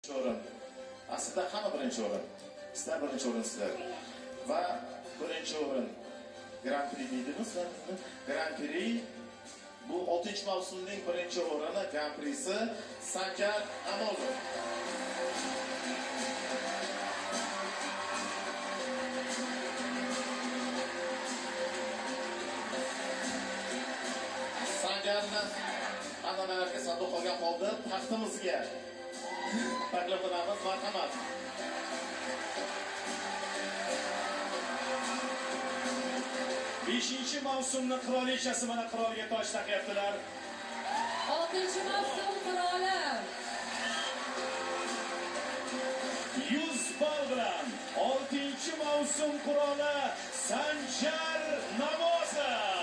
o'rin. Aslida hamma birinchi o'rin. Sizlar birinchi o'rinsizlar. Va birinchi o'rin Grand Prix deydimiz. Grand Prix bu 6-mavsumning birinchi o'rini Grand Prixsi Sanjar Namozov. Sanjarni an'analarga sadoq qolgan holda taxtimizga taklif qilamiz. Marhamat. Beshinchi mavsumni qirolichasi mana qirolga toj taqyaptilar. 6-mavsum qiroli 100 ball bilan 6-mavsum qiroli Sanjar Namozov.